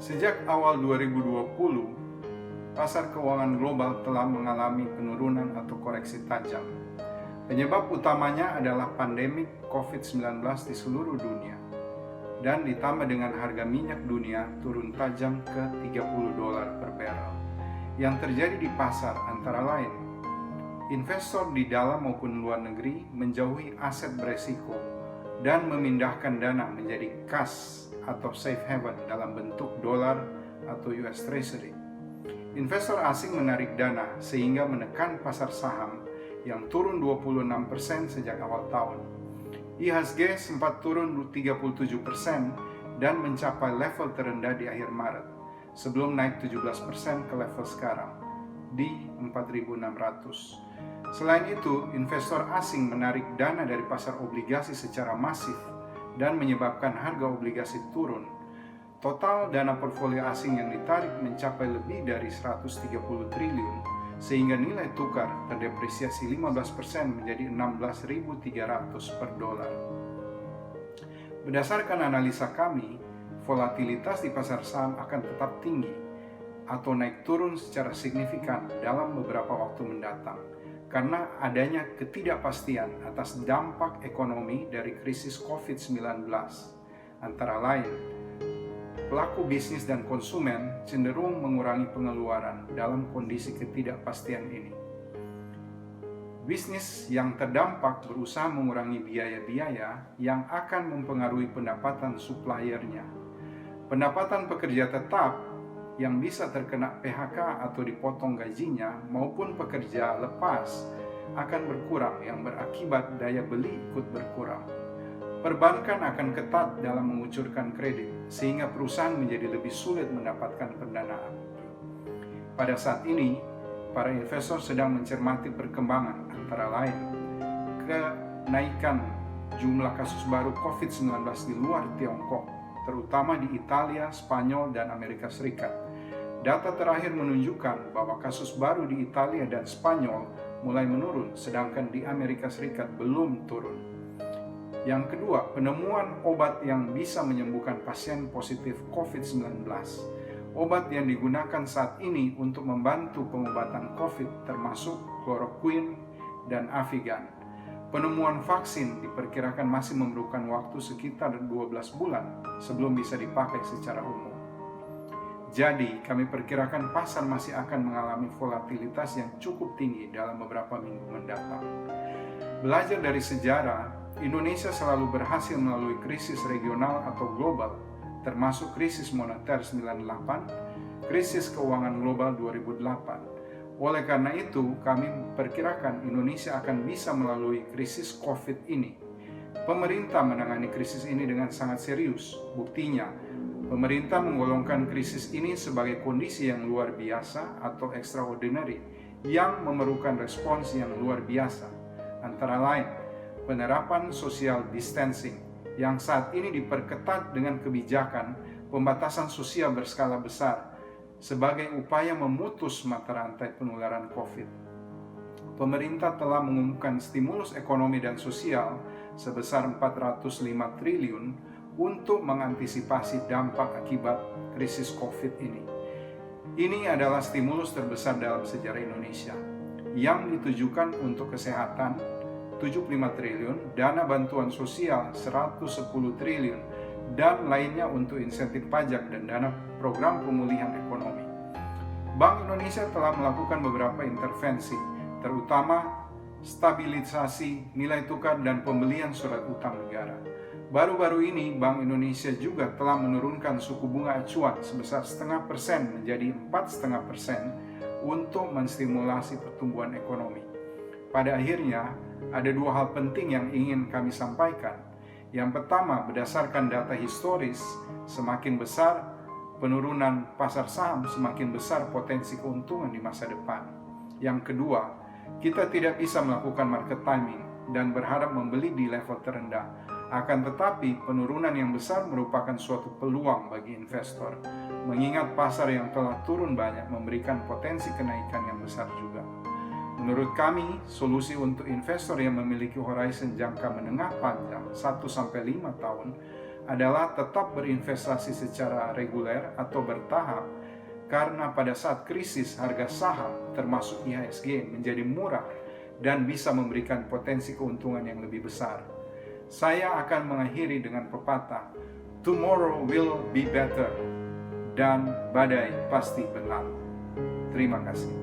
Sejak awal 2020, pasar keuangan global telah mengalami penurunan atau koreksi tajam. Penyebab utamanya adalah pandemi COVID-19 di seluruh dunia, dan ditambah dengan harga minyak dunia turun tajam ke $30 per barrel. Yang terjadi di pasar antara lain, investor di dalam maupun luar negeri menjauhi aset beresiko dan memindahkan dana menjadi kas atau safe haven dalam bentuk dolar atau US Treasury. Investor asing menarik dana sehingga menekan pasar saham yang turun 26% sejak awal tahun. IHSG sempat turun 37% dan mencapai level terendah di akhir Maret, sebelum naik 17% ke level sekarang di 4.600. Selain itu, investor asing menarik dana dari pasar obligasi secara masif dan menyebabkan harga obligasi turun. Total dana portfolio asing yang ditarik mencapai lebih dari 130 triliun, sehingga nilai tukar terdepresiasi 15% menjadi 16.300 per dolar. Berdasarkan analisa kami, volatilitas di pasar saham akan tetap tinggi atau naik turun secara signifikan dalam beberapa waktu mendatang karena adanya ketidakpastian atas dampak ekonomi dari krisis COVID-19. Antara lain, pelaku bisnis dan konsumen cenderung mengurangi pengeluaran dalam kondisi ketidakpastian ini. Bisnis yang terdampak berusaha mengurangi biaya-biaya yang akan mempengaruhi pendapatan suppliernya. Pendapatan pekerja tetap yang bisa terkena PHK atau dipotong gajinya maupun pekerja lepas akan berkurang yang berakibat daya beli ikut berkurang. Perbankan akan ketat dalam mengucurkan kredit sehingga perusahaan menjadi lebih sulit mendapatkan pendanaan. Pada saat ini, para investor sedang mencermati perkembangan antara lain kenaikan jumlah kasus baru COVID-19 di luar Tiongkok, terutama di Italia, Spanyol, dan Amerika Serikat. Data terakhir menunjukkan bahwa kasus baru di Italia dan Spanyol mulai menurun, sedangkan di Amerika Serikat belum turun. Yang kedua, penemuan obat yang bisa menyembuhkan pasien positif COVID-19. Obat yang digunakan saat ini untuk membantu pengobatan COVID termasuk chloroquine dan Avigan. Penemuan vaksin diperkirakan masih memerlukan waktu sekitar 12 bulan sebelum bisa dipakai secara umum. Jadi, kami perkirakan pasar masih akan mengalami volatilitas yang cukup tinggi dalam beberapa minggu mendatang. Belajar dari sejarah, Indonesia selalu berhasil melalui krisis regional atau global, termasuk krisis moneter 98, krisis keuangan global 2008. Oleh karena itu, kami perkirakan Indonesia akan bisa melalui krisis COVID ini. Pemerintah menangani krisis ini dengan sangat serius. Buktinya, pemerintah menggolongkan krisis ini sebagai kondisi yang luar biasa atau extraordinary yang memerlukan respons yang luar biasa. Antara lain, penerapan social distancing yang saat ini diperketat dengan kebijakan pembatasan sosial berskala besar sebagai upaya memutus mata rantai penularan COVID. Pemerintah telah mengumumkan stimulus ekonomi dan sosial sebesar 405 triliun untuk mengantisipasi dampak akibat krisis COVID ini. Ini adalah stimulus terbesar dalam sejarah Indonesia yang ditujukan untuk kesehatan 75 triliun, dana bantuan sosial 110 triliun, dan lainnya untuk insentif pajak dan dana program pemulihan ekonomi. Bank Indonesia telah melakukan beberapa intervensi, terutama stabilisasi nilai tukar dan pembelian surat utang negara. Baru-baru ini, Bank Indonesia juga telah menurunkan suku bunga acuan sebesar 0,5% menjadi 4,5% untuk menstimulasi pertumbuhan ekonomi. Pada akhirnya, ada dua hal penting yang ingin kami sampaikan. Yang pertama, berdasarkan data historis, semakin besar penurunan pasar saham, semakin besar potensi keuntungan di masa depan. Yang kedua, kita tidak bisa melakukan market timing dan berharap membeli di level terendah. Akan tetapi, penurunan yang besar merupakan suatu peluang bagi investor, mengingat pasar yang telah turun banyak memberikan potensi kenaikan yang besar juga. Menurut kami, solusi untuk investor yang memiliki horizon jangka menengah panjang 1-5 tahun adalah tetap berinvestasi secara reguler atau bertahap, karena pada saat krisis harga saham termasuk IHSG menjadi murah dan bisa memberikan potensi keuntungan yang lebih besar. Saya akan mengakhiri dengan pepatah, "Tomorrow will be better," dan badai pasti berlalu. Terima kasih.